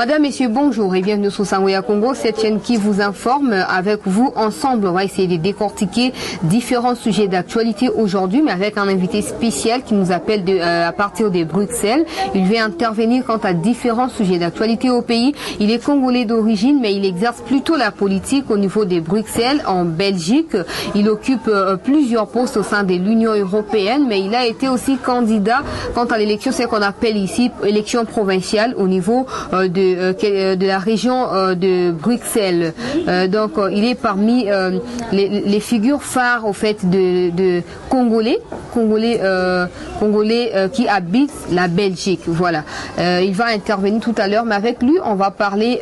Madame, Messieurs, bonjour et bienvenue sur Sangweya Congo, cette chaîne qui vous informe. Avec vous, ensemble, on va essayer de décortiquer différents sujets d'actualité aujourd'hui, mais avec un invité spécial qui nous appelle à partir de Bruxelles. Il vient intervenir quant à différents sujets d'actualité au pays. Il est congolais d'origine, mais il exerce plutôt la politique au niveau de Bruxelles, en Belgique. Il occupe plusieurs postes au sein de l'Union européenne, mais il a été aussi candidat quant à l'élection, c'est qu'on appelle ici élection provinciale au niveau de la région de Bruxelles. Donc il est parmi les figures phares au fait de Congolais qui habitent la Belgique. Voilà. Il va intervenir tout à l'heure, mais avec lui on va parler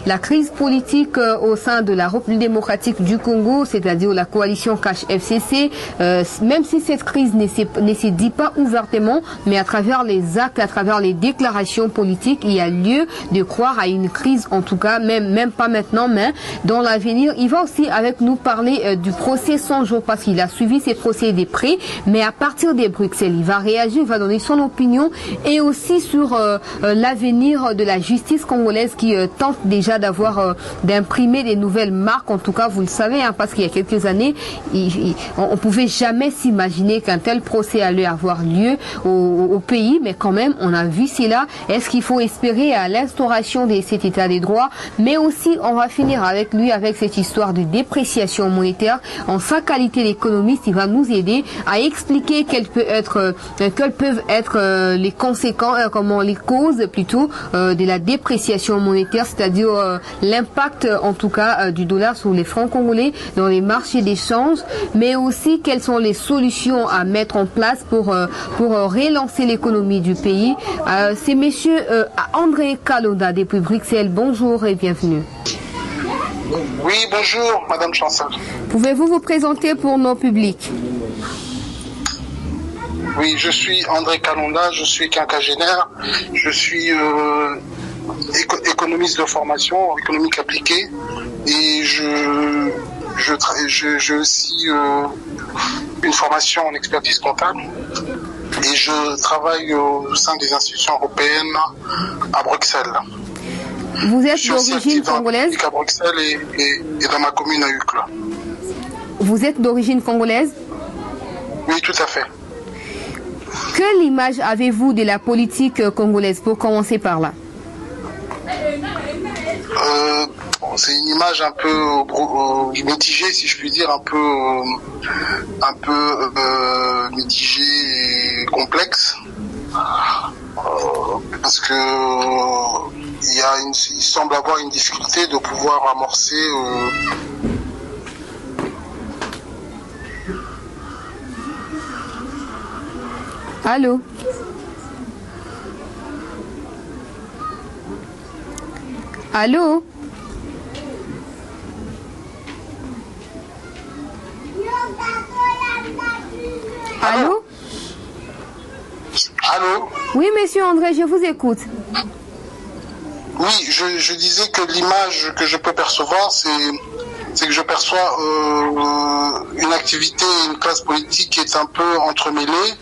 la crise politique au sein de la République démocratique du Congo, c'est-à-dire la coalition Cash FCC. Même si cette crise ne se dit pas ouvertement, mais à travers les actes, à travers les déclarations politiques, il y a lieu de croire à une crise, en tout cas, même pas maintenant, mais dans l'avenir. Il va aussi avec nous parler du procès Sonjo, parce qu'il a suivi ces procès de près, mais à partir de Bruxelles, il va réagir, il va donner son opinion, et aussi sur l'avenir de la justice congolaise qui tente déjà d'imprimer des nouvelles marques. En tout cas, vous le savez, hein, parce qu'il y a quelques années, on pouvait jamais s'imaginer qu'un tel procès allait avoir lieu au pays, mais quand même, on a vu cela. Est-ce qu'il faut espérer à l'instauration de cet état des droits? Mais aussi, on va finir avec lui, avec cette histoire de dépréciation monétaire. En sa qualité d'économiste, il va nous aider à expliquer quelles peuvent être les conséquences, les causes plutôt de la dépréciation monétaire, c'est-à-dire l'impact en tout cas du dollar sur les francs congolais dans les marchés d'échange, mais aussi quelles sont les solutions à mettre en place pour relancer l'économie du pays. C'est monsieur André Kalonda depuis Bruxelles. Bonjour et bienvenue. Oui, bonjour, Madame Chancel. Pouvez-vous vous présenter pour nos publics? Oui, je suis André Kalonda, je suis quinquagénaire, je suis économiste de formation, économique appliquée, et j'ai aussi une formation en expertise comptable, et je travaille au sein des institutions européennes à Bruxelles. Vous êtes d'origine congolaise? À Bruxelles et dans ma commune à Uccle. Vous êtes d'origine congolaise? Oui, tout à fait. Quelle image avez-vous de la politique congolaise, pour commencer par là? C'est une image un peu mitigée, si je puis dire, un peu mitigée et complexe, parce que il semble avoir une difficulté de pouvoir amorcer Allô? Allô? Allô? Allô? Oui, monsieur André, je vous écoute. Oui, je disais que l'image que je peux percevoir, c'est que je perçois une activité, une classe politique qui est un peu entremêlée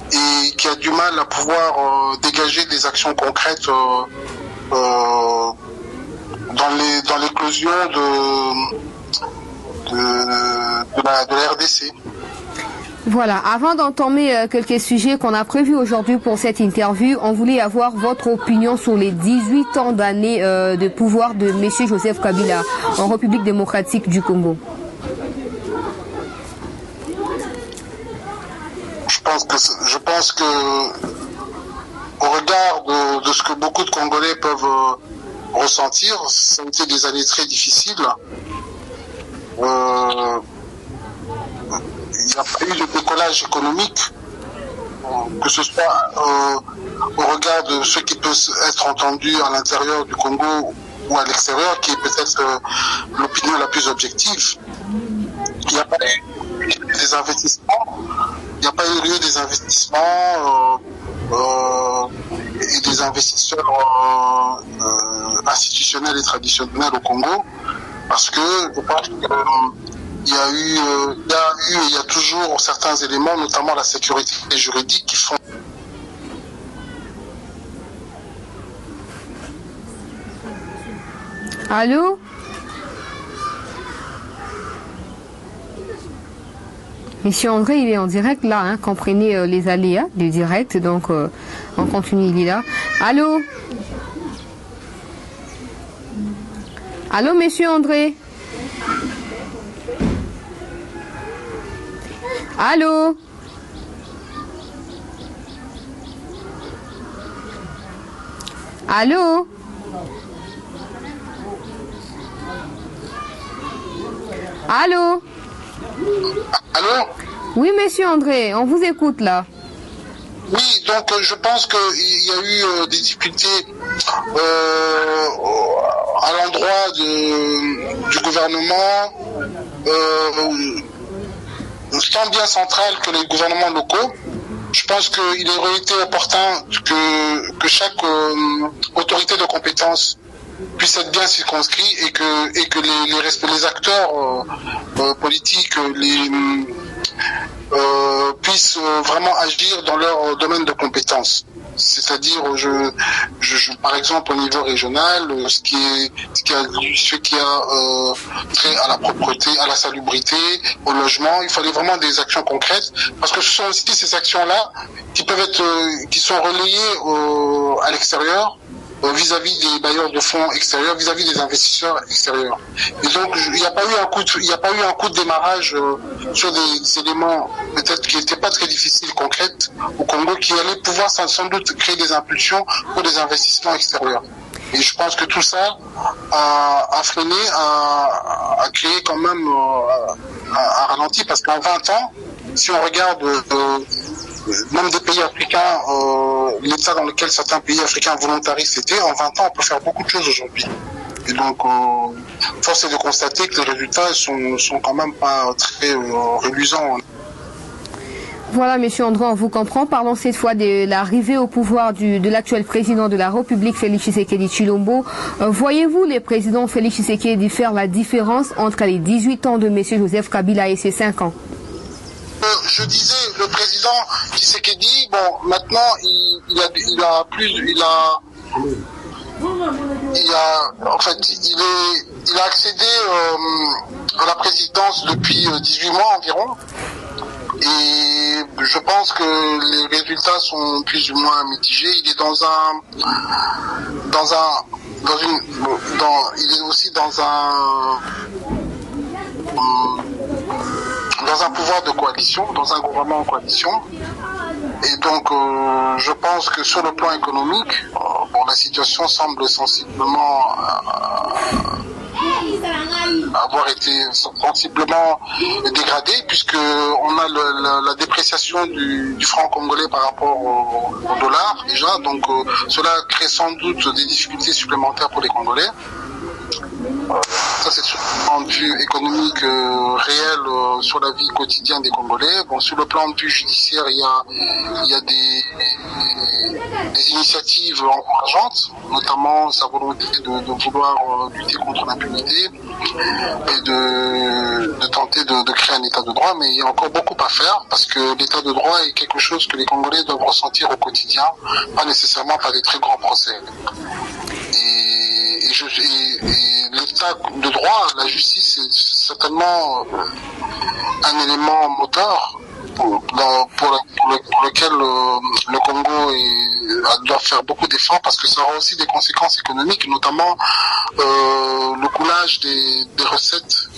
et qui a du mal à pouvoir dégager des actions concrètes dans l'éclosion de la RDC. Voilà, avant d'entamer quelques sujets qu'on a prévus aujourd'hui pour cette interview, on voulait avoir votre opinion sur les 18 ans d'années de pouvoir de M. Joseph Kabila en République démocratique du Congo. Je pense que au regard de ce que beaucoup de Congolais peuvent ressentir, ça a été des années très difficiles. Il n'y a pas eu de décollage économique, que ce soit au regard de ce qui peut être entendu à l'intérieur du Congo ou à l'extérieur, qui est peut-être l'opinion la plus objective. Il n'y a pas eu des investissements, et des investisseurs institutionnels et traditionnels au Congo, parce que je pense que il y a toujours certains éléments, notamment la sécurité juridique, qui font Allô? Monsieur André, il est en direct là, hein, comprenez les aléas du direct, donc on continue, il est là. Allô? Allô, monsieur André? Allô? Allô? Allô? Allô? Oui, monsieur André, on vous écoute là. Oui, donc je pense qu'il y a eu des difficultés à l'endroit du gouvernement, tant bien central que les gouvernements locaux. Je pense qu'il aurait été opportun que chaque autorité de compétence puisse être bien circonscrit et que les acteurs politiques puissent vraiment agir dans leur domaine de compétences. C'est-à-dire, par exemple, au niveau régional, ce qui a trait à la propreté, à la salubrité, au logement, il fallait vraiment des actions concrètes, parce que ce sont aussi ces actions-là qui sont relayées à l'extérieur, vis-à-vis des bailleurs de fonds extérieurs, vis-à-vis des investisseurs extérieurs. Et donc, il n'y a pas eu un coup de démarrage sur des éléments peut-être qui n'étaient pas très difficiles, concrètes au Congo, qui allaient pouvoir sans doute créer des impulsions pour des investissements extérieurs. Et je pense que tout ça a freiné, a créé quand même un ralenti, parce qu'en 20 ans, si on regarde même des pays africains, l'état dans lequel certains pays africains volontaristes étaient, en 20 ans, on peut faire beaucoup de choses aujourd'hui. Et donc, force est de constater que les résultats sont quand même pas très reluisants. Voilà, monsieur André, on vous comprend. Parlons cette fois de l'arrivée au pouvoir de l'actuel président de la République, Félix Tshisekedi Tshilombo. Voyez-vous le président Félix Tshisekedi faire la différence entre les 18 ans de monsieur Joseph Kabila et ses 5 ans? Je disais, le président Tshisekedi, bon, maintenant, il a accédé à la présidence depuis 18 mois environ. Et je pense que les résultats sont plus ou moins mitigés. Il est il est aussi dans un pouvoir de coalition, dans un gouvernement en coalition. Et donc, je pense que sur le plan économique, la situation semble sensiblement avoir été sensiblement dégradée, puisque on a la dépréciation du franc congolais par rapport au dollar déjà. Donc, cela crée sans doute des difficultés supplémentaires pour les Congolais. Ça, c'est sur le plan de vue économique réel sur la vie quotidienne des Congolais. Bon, sur le plan de vue judiciaire, il y a des initiatives encourageantes, notamment sa volonté de vouloir lutter contre l'impunité et de tenter de créer un état de droit. Mais il y a encore beaucoup à faire, parce que l'état de droit est quelque chose que les Congolais doivent ressentir au quotidien, pas nécessairement par des très grands procès. Et l'état de droit, la justice, est certainement un élément moteur pour lequel le Congo doit faire beaucoup d'efforts, parce que ça aura aussi des conséquences économiques, notamment le coulage des recettes,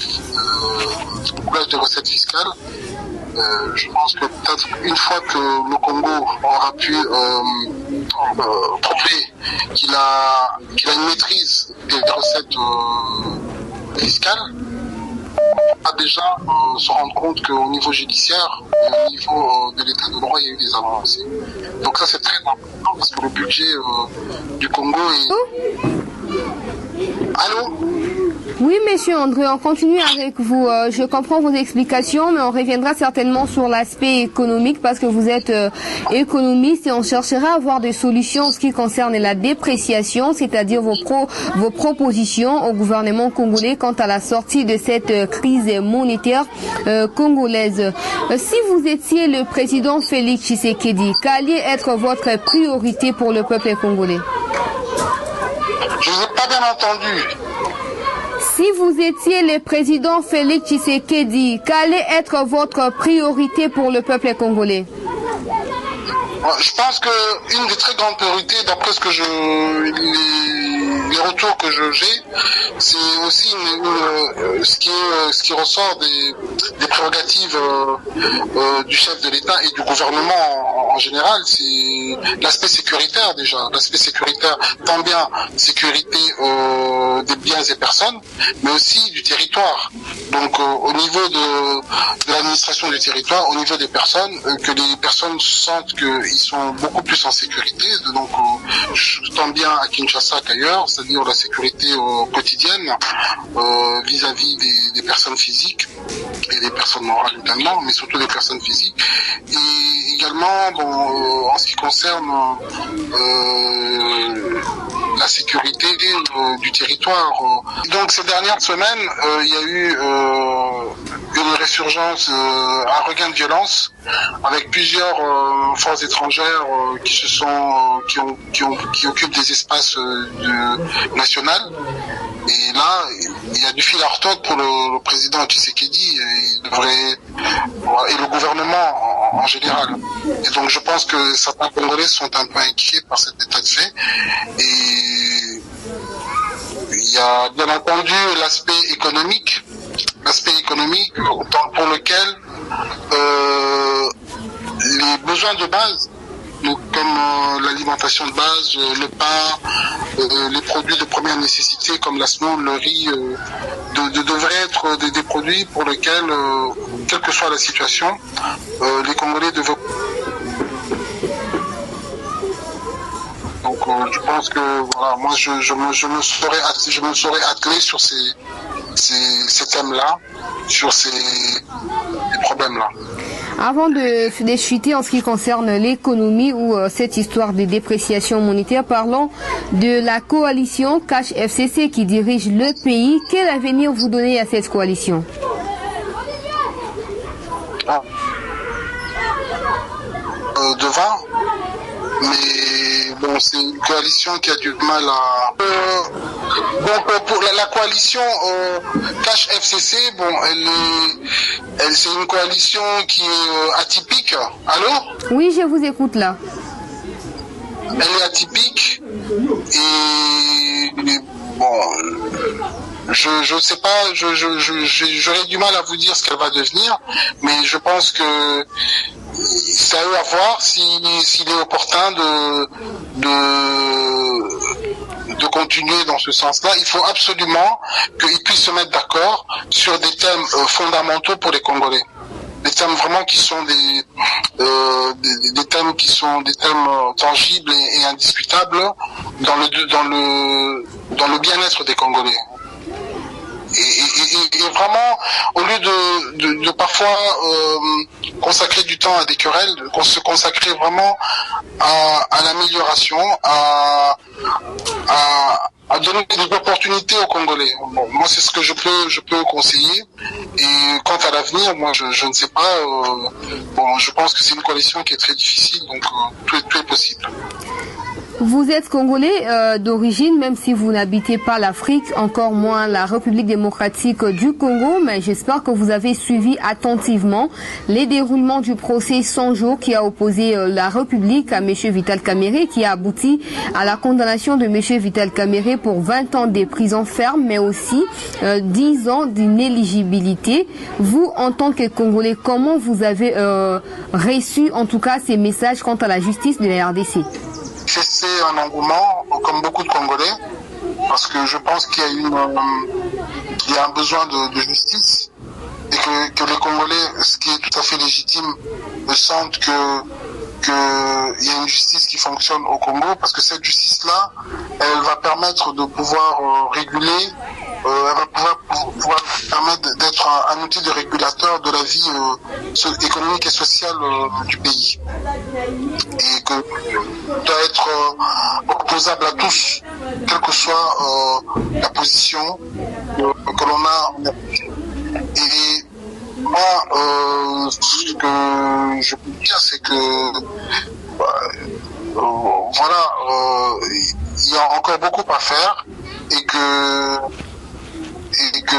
fiscales. Je pense que peut-être une fois que le Congo aura pu prouver qu'il a une maîtrise des recettes fiscales, on va déjà se rendre compte qu'au niveau judiciaire, au niveau de l'état de droit, il y a eu des avancées. Donc ça, c'est très important, parce que le budget du Congo est... Allô? Oui, monsieur André, on continue avec vous. Je comprends vos explications, mais on reviendra certainement sur l'aspect économique, parce que vous êtes économiste, et on cherchera à avoir des solutions en ce qui concerne la dépréciation, c'est-à-dire vos propositions au gouvernement congolais quant à la sortie de cette crise monétaire congolaise. Si vous étiez le président Félix Tshisekedi, qu'allait être votre priorité pour le peuple congolais? Je ne vous ai pas bien entendu. Si vous étiez le président Félix Tshisekedi, quelle allait être votre priorité pour le peuple congolais? Je pense qu'une des très grandes priorités, d'après ce que les retours que j'ai, c'est aussi ce qui ressort des prérogatives du chef de l'État et du gouvernement en général, c'est l'aspect sécuritaire déjà, l'aspect sécuritaire, tant bien sécurité des biens et personnes, mais aussi du territoire. Donc au niveau de l'administration du territoire, au niveau des personnes, que les personnes sentent qu'ils sont beaucoup plus en sécurité, donc tant bien à Kinshasa qu'ailleurs, c'est-à-dire la sécurité quotidienne vis-à-vis des personnes physiques et des personnes morales également, mais surtout des personnes physiques. Et également, en ce qui concerne la sécurité du territoire. Donc ces dernières semaines, il y a eu une résurgence, un regain de violence avec plusieurs forces étrangères qui occupent des espaces nationaux. Et là, il y a du fil à retordre pour le président Tshisekedi et le gouvernement en général. Et donc je pense que certains Congolais sont un peu inquiets par cet état de fait. Et il y a bien entendu l'aspect économique pour lequel les besoins de base, comme l'alimentation de base, le pain, les produits de première nécessité comme la semoule, le riz, devraient être des produits pour lesquels, quelle que soit la situation, les Congolais devraient. Donc je pense que voilà, moi je me serais attelé sur ces thèmes-là, sur ces problèmes-là. Avant de chuter en ce qui concerne l'économie ou cette histoire de dépréciation monétaire, parlons de la coalition Cash FCC qui dirige le pays. Quel avenir vous donnez à cette coalition? Devant, mais bon, c'est une coalition qui a du mal à. Donc pour la coalition Cash FCC, bon, c'est une coalition qui est atypique. Allô? Oui, je vous écoute là. Elle est atypique et bon, je sais pas, j'aurais du mal à vous dire ce qu'elle va devenir, mais je pense que c'est à eux à voir s'il est opportun de continuer dans ce sens-là. Il faut absolument qu'ils puissent se mettre d'accord sur des thèmes fondamentaux pour les Congolais. Des thèmes vraiment qui sont des thèmes qui sont des thèmes tangibles et indiscutables dans le bien-être des Congolais. Et vraiment, au lieu de parfois consacrer du temps à des querelles, se consacrer vraiment à l'amélioration, à donner des opportunités aux Congolais. Bon, moi, c'est ce que je peux conseiller. Et quant à l'avenir, moi, je ne sais pas. Bon, je pense que c'est une coalition qui est très difficile, donc tout est possible. Vous êtes Congolais d'origine, même si vous n'habitez pas l'Afrique, encore moins la République démocratique du Congo, mais j'espère que vous avez suivi attentivement les déroulements du procès 100 jours qui a opposé la République à M. Vital Kamerhe, qui a abouti à la condamnation de M. Vital Kamerhe pour 20 ans de prison ferme, mais aussi 10 ans d'inéligibilité. Vous, en tant que Congolais, comment vous avez reçu en tout cas ces messages quant à la justice de la RDC? C'est un engouement, comme beaucoup de Congolais, parce que je pense qu'il y a un besoin de justice et que les Congolais, ce qui est tout à fait légitime, sentent qu'il y a une justice qui fonctionne au Congo, parce que cette justice-là, elle va permettre de pouvoir réguler, elle va pouvoir permettre d'être un outil de régulateur de la vie économique et sociale du pays. Et que doit être opposable à tous, quelle que soit la position que l'on a. Et moi, ce que je peux dire, c'est que voilà, il y a encore beaucoup à faire et que et que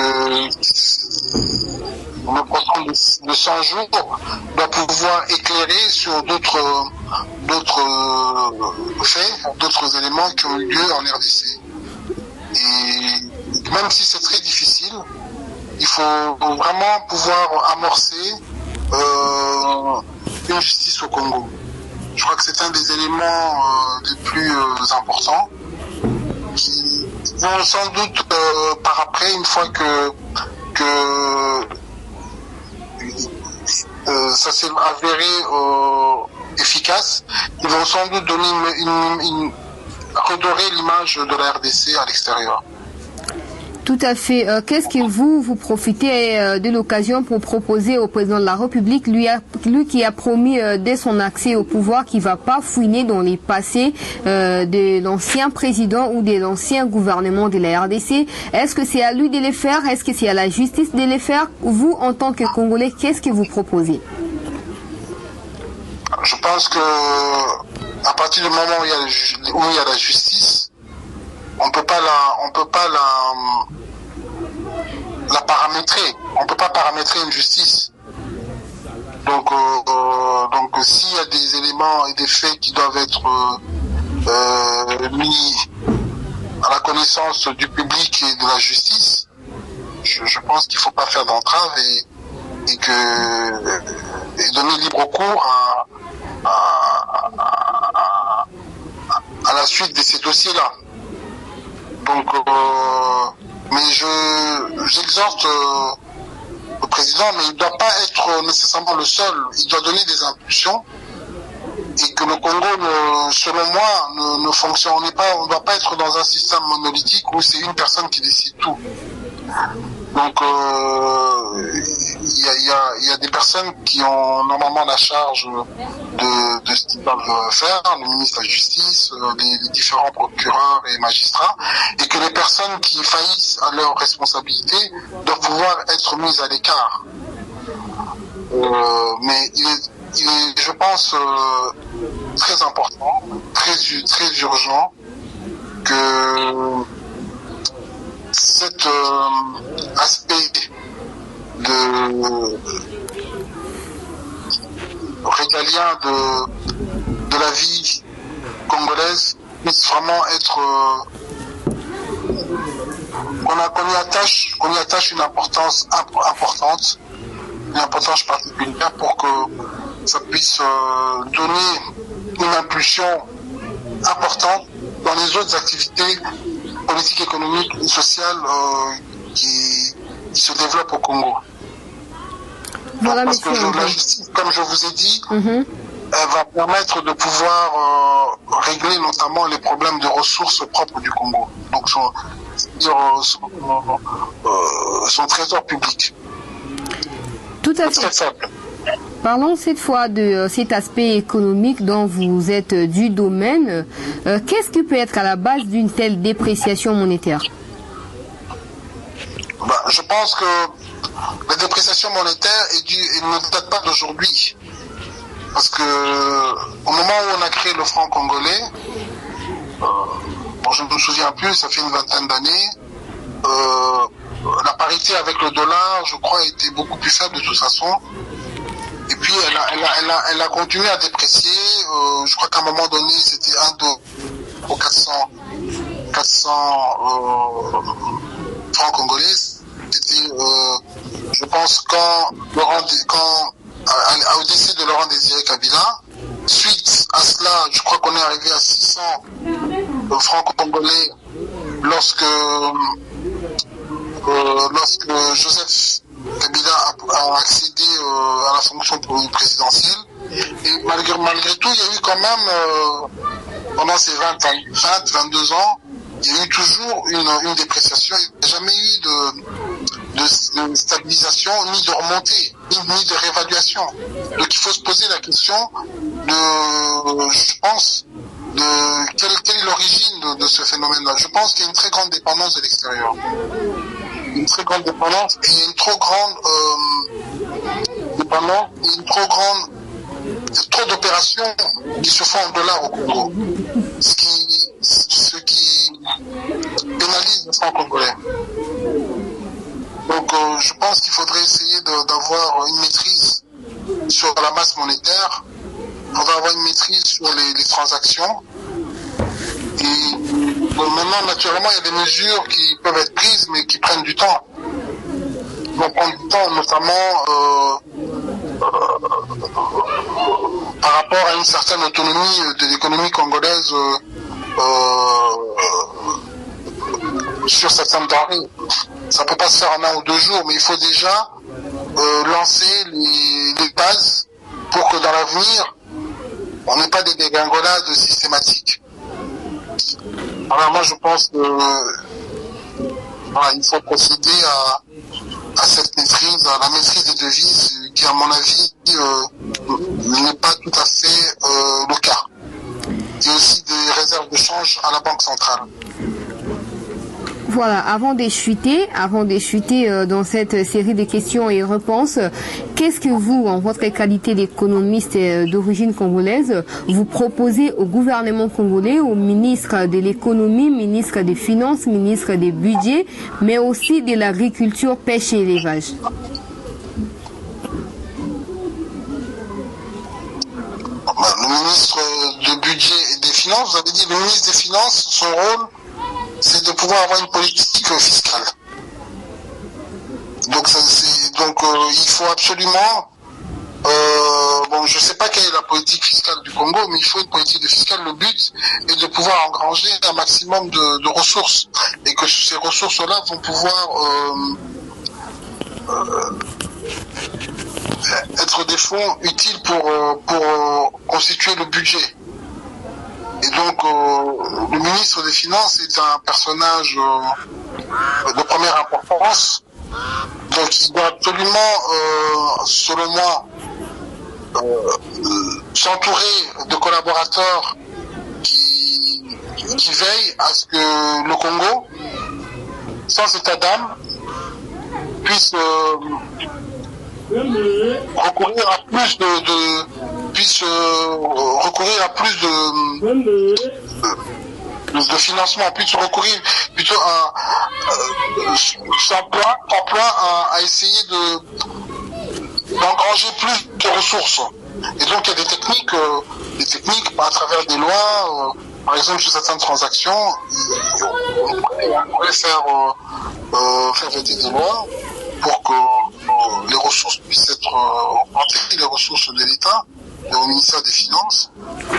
le processus de 100 jours doit pouvoir éclairer sur d'autres faits, d'autres éléments qui ont eu lieu en RDC. Et même si c'est très difficile, il faut vraiment pouvoir amorcer une justice au Congo. Je crois que c'est un des éléments les plus importants qui vont sans doute par après, une fois que ça s'est avéré efficace, ils vont sans doute donner redorer l'image de la RDC à l'extérieur. Tout à fait. Qu'est-ce que vous profitez de l'occasion pour proposer au président de la République, lui qui a promis dès son accès au pouvoir qu'il ne va pas fouiner dans les passés de l'ancien président ou de l'ancien gouvernement de la RDC. Est-ce que c'est à lui de les faire? Est-ce que c'est à la justice de les faire? Vous, en tant que Congolais, qu'est-ce que vous proposez? Je pense que à partir du moment où il y a la justice, on peut pas la paramétrer. On peut pas paramétrer une justice. Donc s'il y a des éléments et des faits qui doivent être mis à la connaissance du public et de la justice, je pense qu'il faut pas faire d'entrave et donner libre cours à la suite de ces dossiers-là. Donc, mais j'exhorte le président, mais il ne doit pas être nécessairement le seul. Il doit donner des impulsions et que le Congo, selon moi, ne fonctionne. On ne doit pas être dans un système monolithique où c'est une personne qui décide tout. Donc, il y a des personnes qui ont normalement la charge de ce qu'ils doivent faire, le ministre de la Justice, les différents procureurs et magistrats, et que les personnes qui faillissent à leurs responsabilités doivent pouvoir être mises à l'écart. Mais il est, je pense, très important, très urgent que cet aspect régalien de la vie congolaise puisse vraiment être qu'on y attache une importance importante, une importance particulière pour que ça puisse donner une impulsion importante dans les autres activités politiques, économiques et sociales qui se développent au Congo. Voilà, parce que la justice, comme je vous ai dit, elle va permettre de pouvoir régler notamment les problèmes de ressources propres du Congo. Donc son trésor public. Tout à fait. Très faible. Parlons cette fois de cet aspect économique dont vous êtes du domaine. Qu'est-ce qui peut être à la base d'une telle dépréciation monétaire? Je pense que la dépréciation monétaire ne date pas d'aujourd'hui. Parce que au moment où on a créé le franc congolais, je ne me souviens plus, ça fait une vingtaine d'années, la parité avec le dollar, je crois, était beaucoup plus faible de toute façon. Et puis elle a continué à déprécier. Je crois qu'à un moment donné, c'était 1 dollar pour 400 francs congolais. C'était, je pense, au décès de Laurent Désiré Kabila. Suite à cela, je crois qu'on est arrivé à 600 francs congolais lorsque Joseph Kabila a accédé à la fonction présidentielle. Et malgré tout, il y a eu quand même, pendant ces 22 ans, il y a eu toujours une dépréciation. Il n'y a jamais eu de stabilisation, ni de remontée, ni de réévaluation. Donc il faut se poser la question je pense, quelle est l'origine de ce phénomène-là. Je pense qu'il y a une très grande dépendance de l'extérieur. Une très grande dépendance et une trop grande dépendance et il y a trop d'opérations qui se font en dollars au Congo. Ce qui pénalise le franc congolais. je pense qu'il faudrait essayer d'avoir une maîtrise sur la masse monétaire. Il faudrait avoir une maîtrise sur les transactions. Et maintenant, naturellement, il y a des mesures qui peuvent être prises, mais qui prennent du temps. Ils vont prendre du temps, notamment par rapport à une certaine autonomie de l'économie congolaise sur certaines denrées. Ça peut pas se faire en 1 ou 2 jours, mais il faut déjà lancer les bases pour que dans l'avenir, on n'ait pas des dégringolades systématiques. Alors moi, je pense que il faut procéder à cette maîtrise, à la maîtrise des devises, qui, à mon avis, n'est pas tout à fait le cas. Il y a aussi des réserves de change à la Banque centrale. Voilà, avant d'échuter dans cette série de questions et réponses, qu'est-ce que vous, en votre qualité d'économiste d'origine congolaise, vous proposez au gouvernement congolais, au ministre de l'économie, ministre des finances, ministre des budgets, mais aussi de l'agriculture, pêche et élevage? Le ministre du budget et des finances, vous avez dit, le ministre des finances, son rôle, c'est de pouvoir avoir une politique fiscale. Donc il faut absolument, je ne sais pas quelle est la politique fiscale du Congo, mais il faut une politique fiscale. Le but est de pouvoir engranger un maximum de ressources, et que ces ressources-là vont pouvoir être des fonds utiles pour constituer le budget. Et donc, le ministre des Finances est un personnage de première importance. Donc, il doit absolument, selon moi, s'entourer de collaborateurs qui veillent à ce que le Congo, sans état d'âme, puisse recourir à plus de financement, puisse recourir plutôt à essayer d'engranger plus de ressources. Et donc il y a des techniques à travers des lois, par exemple sur certaines transactions, on pourrait faire voter des lois pour que les ressources puissent être augmentées, les ressources de l'État, au ministère des Finances,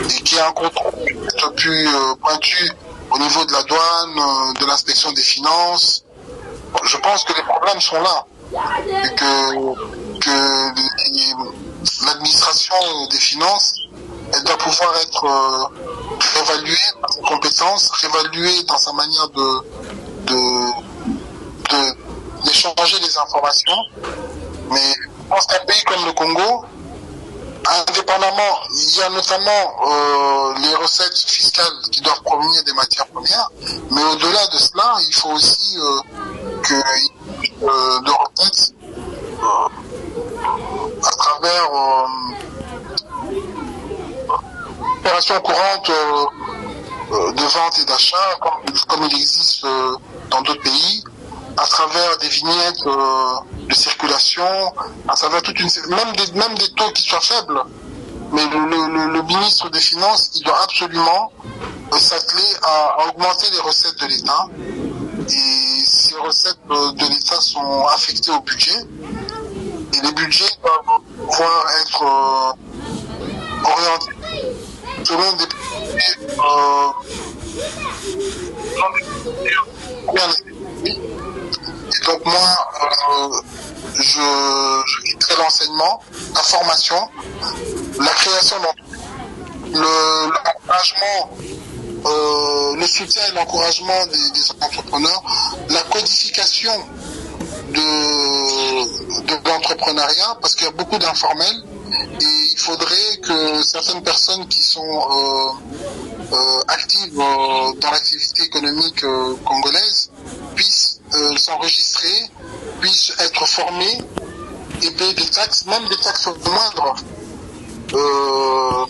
et qu'il y ait un contrôle peut-être plus pointu au niveau de la douane, de l'inspection des finances. Je pense que les problèmes sont là, et que l'administration des finances, elle doit pouvoir être réévaluée dans ses compétences, réévaluée dans sa manière d'échanger les informations. Mais je pense qu'un pays comme le Congo, indépendamment, il y a notamment les recettes fiscales qui doivent provenir des matières premières, mais au-delà de cela, il faut aussi de recettes à travers opérations courantes de vente et d'achat, comme il existe dans d'autres pays, à travers des vignettes de circulation, à travers même des taux qui soient faibles. Mais le ministre des Finances, il doit absolument s'atteler à augmenter les recettes de l'État. Et ces recettes de l'État sont affectées au budget. Et les budgets doivent pouvoir être orientés selon des et donc moi, je quitterai l'enseignement, la formation, la création l'encouragement, le soutien et l'encouragement des entrepreneurs, la codification de l'entrepreneuriat, parce qu'il y a beaucoup d'informels et il faudrait que certaines personnes qui sont actives dans l'activité économique congolaise puissent s'enregistrer, puissent être formés et payer des taxes, même des taxes moindres.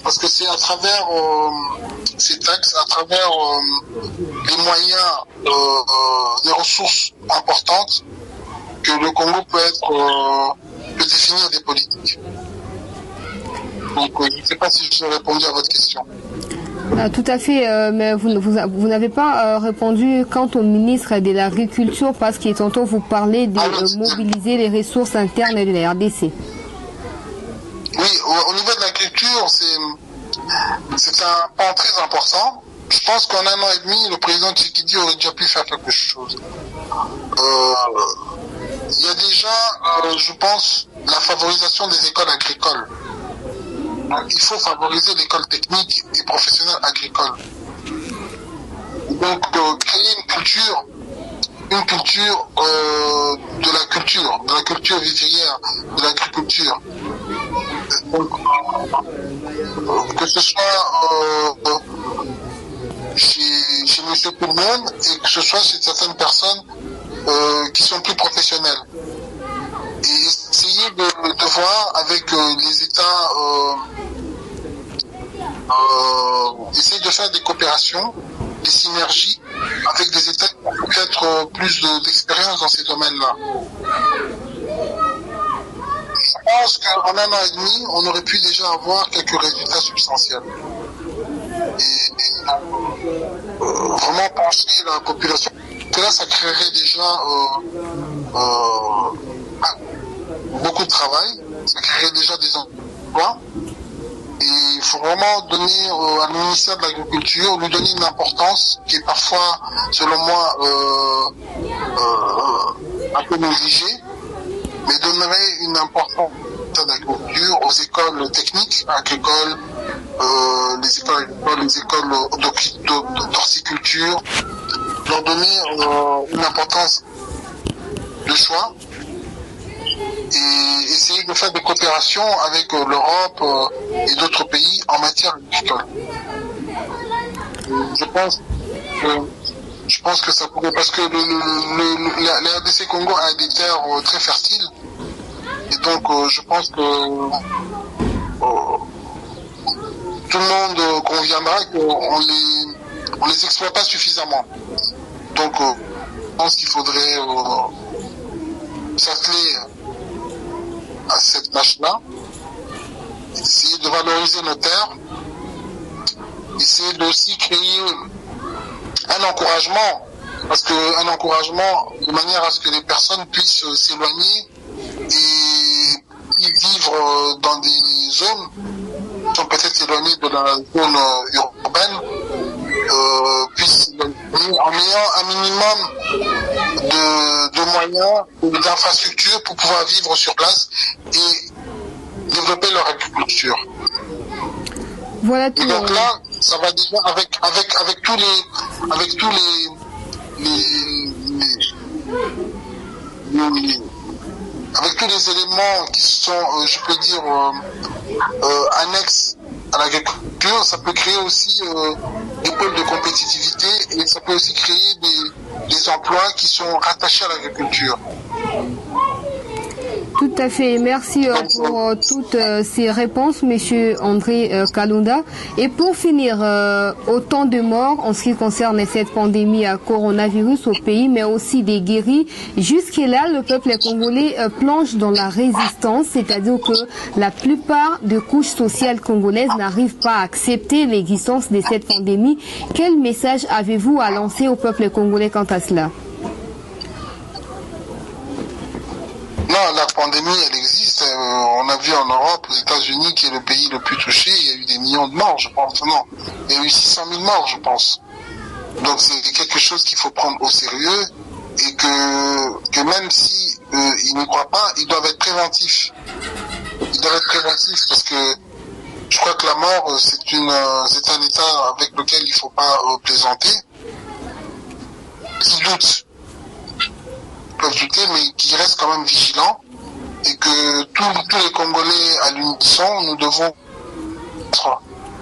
Parce que c'est à travers ces taxes, à travers les moyens, des ressources importantes, que le Congo peut définir des politiques. Donc, je ne sais pas si j'ai répondu à votre question. Tout à fait, mais vous n'avez pas répondu quant au ministre de l'Agriculture, parce qu'il tantôt vous parlez de mobiliser les ressources internes de la RDC. Oui, au niveau de l'agriculture, c'est un pan très important. Je pense qu'en 1 an et demi, le président Tshisekedi aurait déjà pu faire quelque chose. Il y a déjà, je pense, la favorisation des écoles agricoles. Donc, il faut favoriser l'école technique et professionnelle agricole. Donc, créer une culture de la culture vivrière, de l'agriculture. Donc, que ce soit chez monsieur tout le monde et que ce soit chez certaines personnes qui sont plus professionnelles. Et essayer de voir avec les États, essayer de faire des coopérations, des synergies avec des États qui ont peut-être plus d'expérience dans ces domaines-là. Je pense qu'en 1 an et demi, on aurait pu déjà avoir quelques résultats substantiels. Et vraiment pencher la population. Que là, ça créerait déjà beaucoup de travail, ça créerait déjà des emplois. Et il faut vraiment donner à le ministère de l'Agriculture, lui donner une importance qui est parfois, selon moi, un peu négligée, mais donnerait une importance à l'agriculture, aux écoles techniques agricoles, les écoles d'horticulture, leur donner une importance de choix et essayer de faire des coopérations avec l'Europe et d'autres pays en matière agricole. Je pense que ça pourrait, parce que la RDC Congo a des terres très fertiles, et donc je pense que tout le monde conviendra qu'on les exploite pas suffisamment. Donc je pense qu'il faudrait s'atteler à cette tâche-là, essayer de valoriser nos terres, essayer de aussi créer un encouragement, parce qu'un encouragement de manière à ce que les personnes puissent s'éloigner et vivre dans des zones qui sont peut-être éloignées de la zone urbaine, puissent en ayant un minimum de moyens ou d'infrastructures pour pouvoir vivre sur place et développer leur agriculture. Voilà tout. Et donc là, ça va déjà avec tous les éléments qui sont, je peux dire, annexes à l'agriculture, ça peut créer aussi des pôles de compétitivité et ça peut aussi créer des emplois qui sont rattachés à l'agriculture. Tout à fait. Merci pour toutes ces réponses, Monsieur André Kalunda. Et pour finir, autant de morts en ce qui concerne cette pandémie à coronavirus au pays, mais aussi des guéris. Jusque-là, le peuple congolais plonge dans la résistance, c'est-à-dire que la plupart des couches sociales congolaises n'arrivent pas à accepter l'existence de cette pandémie. Quel message avez-vous à lancer au peuple congolais quant à cela? Non, la pandémie, elle existe. On a vu en Europe, aux États-Unis, qui est le pays le plus touché, il y a eu des millions de morts, je pense. Non, il y a eu 600 000 morts, je pense. Donc c'est quelque chose qu'il faut prendre au sérieux et que même si ils n'y croient pas, ils doivent être préventifs. Ils doivent être préventifs parce que je crois que la mort, c'est un état avec lequel il ne faut pas plaisanter. Qui doutent. Peuvent douter, mais qui restent quand même vigilants et que tous les Congolais à l'unisson, nous devons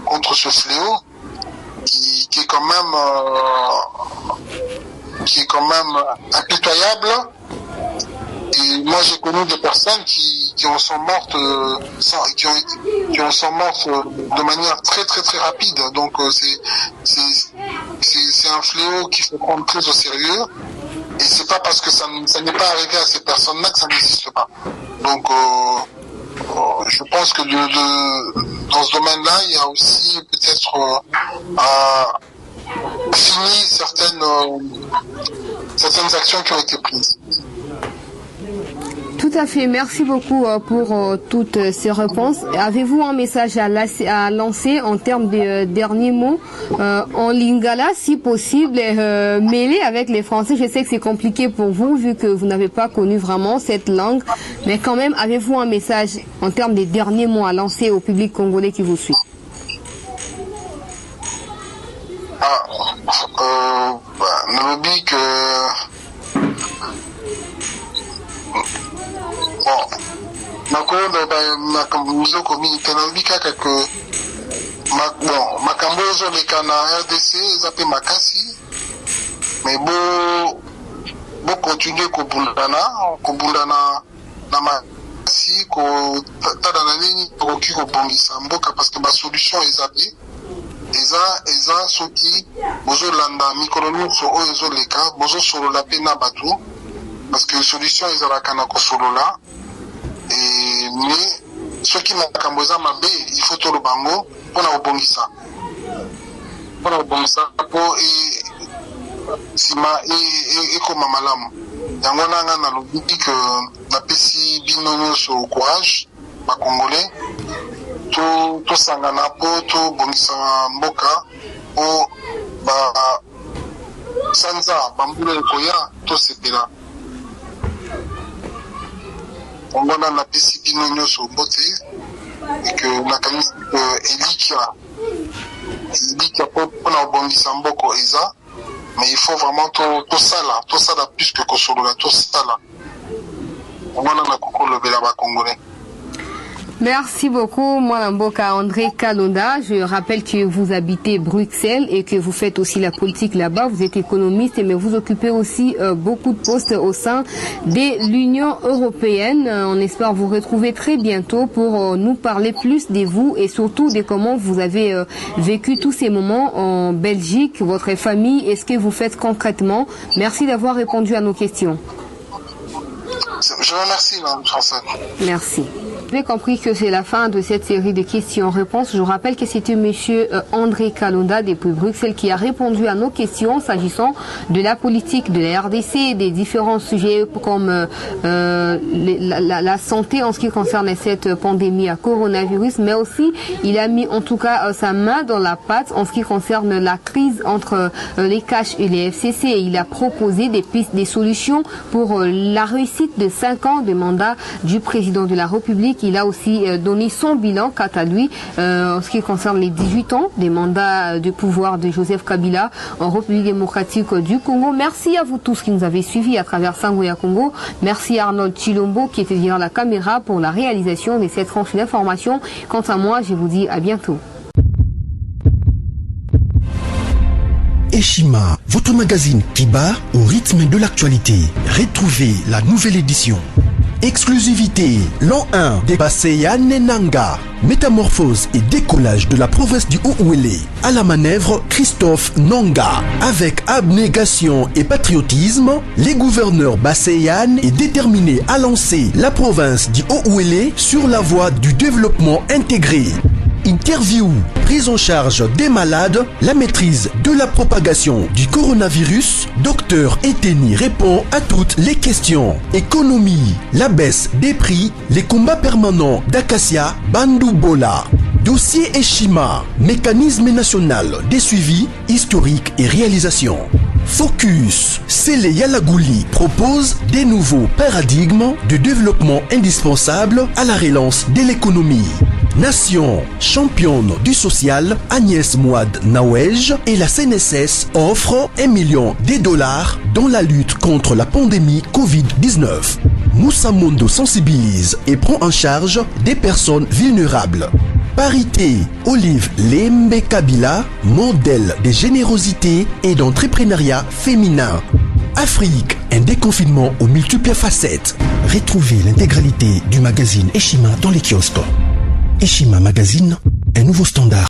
contre ce fléau qui est quand même impitoyable. Et moi j'ai connu des personnes qui en sont mortes de manière très très très rapide. Donc c'est un fléau qu'il faut prendre très au sérieux. Et c'est pas parce que ça n'est pas arrivé à ces personnes-là que ça n'existe pas. Donc, je pense que dans ce domaine-là, il y a aussi peut-être à finir certaines actions qui ont été prises. Tout à fait. Merci beaucoup pour toutes ces réponses. Avez-vous un message à lancer en termes de derniers mots en lingala, si possible, mêlé avec les Français? Je sais que c'est compliqué pour vous vu que vous n'avez pas connu vraiment cette langue, mais quand même, avez-vous un message en termes des derniers mots à lancer au public congolais qui vous suit? Nalobi que nakondo communiqué nalobi kaka que makambo ezoleka na RDC eza pe makasi, mais bo continuer kobundana na makasi kotada na nini tokoki kobongisa mboka, parce que basolution eza te eza soki bozolanda mikolo nyonso oyo ezoleka bozosolola mpe na bato, parce que solution ezalaka na kosolola. Mais soki makambo eza mabe il faut toloba ngo mpona kobongisa mpo nsima ekoma malamu. Yango nanga nalobi que napesi bino nyonso courage bakongolais, tosangana mpo tobongisa mboka po sanza bambula ekoya tosepela. Ongona napesi bino nyonso mbote que nakanisi elikia mpona kobongisa mboko eza, mais il faut vraiment tosala plus que kosolola, tosala. Ongona nakokolobela bakongolais. Merci beaucoup, Mwanamboka André Kalonda. Je rappelle que vous habitez Bruxelles et que vous faites aussi la politique là-bas. Vous êtes économiste, mais vous occupez aussi beaucoup de postes au sein de l'Union européenne. On espère vous retrouver très bientôt pour nous parler plus de vous et surtout de comment vous avez vécu tous ces moments en Belgique, votre famille et ce que vous faites concrètement. Merci d'avoir répondu à nos questions. Je vous remercie, Mme Françoise. Merci. Vous avez compris que c'est la fin de cette série de questions-réponses. Je rappelle que c'était monsieur André Kalonda depuis Bruxelles qui a répondu à nos questions s'agissant de la politique de la RDC et des différents sujets comme la santé en ce qui concerne cette pandémie à coronavirus, mais aussi il a mis en tout cas sa main dans la pâte en ce qui concerne la crise entre les cash et les FCC et il a proposé des pistes, des solutions pour la réussite de 5 ans de mandat du président de la République. Il a aussi donné son bilan, quant à lui, en ce qui concerne les 18 ans des mandats de pouvoir de Joseph Kabila en République démocratique du Congo. Merci à vous tous qui nous avez suivis à travers Sangoya Congo. Merci à Arnold Chilombo qui était derrière la caméra pour la réalisation de cette tranche d'information. Quant à moi, je vous dis à bientôt. Eshima, votre magazine qui bat au rythme de l'actualité. Retrouvez la nouvelle édition. Exclusivité, l'an 1 des Basseyane Nanga. Métamorphose et décollage de la province du Haut-Ouélé. À la manœuvre, Christophe Nanga. Avec abnégation et patriotisme, les gouverneurs Basseyane est déterminé à lancer la province du Haut-Ouélé sur la voie du développement intégré. Interview, prise en charge des malades, la maîtrise de la propagation du coronavirus. Docteur Eteni répond à toutes les questions. Économie, la baisse des prix, les combats permanents d'Acacia, Bandou Bola. Dossier Eshima, mécanisme national des suivis, historiques et réalisations. Focus, Sele Yalagouli propose des nouveaux paradigmes de développement indispensables à la relance de l'économie. Nation, championne du social, Agnès Mouad Nawej et la CNSS offrent $1 million dans la lutte contre la pandémie Covid-19. Moussa Mondo sensibilise et prend en charge des personnes vulnérables. Parité, Olive Lembe Kabila, modèle de générosité et d'entrepreneuriat féminin. Afrique, un déconfinement aux multiples facettes. Retrouvez l'intégralité du magazine Eshima dans les kiosques. Eshima Magazine, un nouveau standard.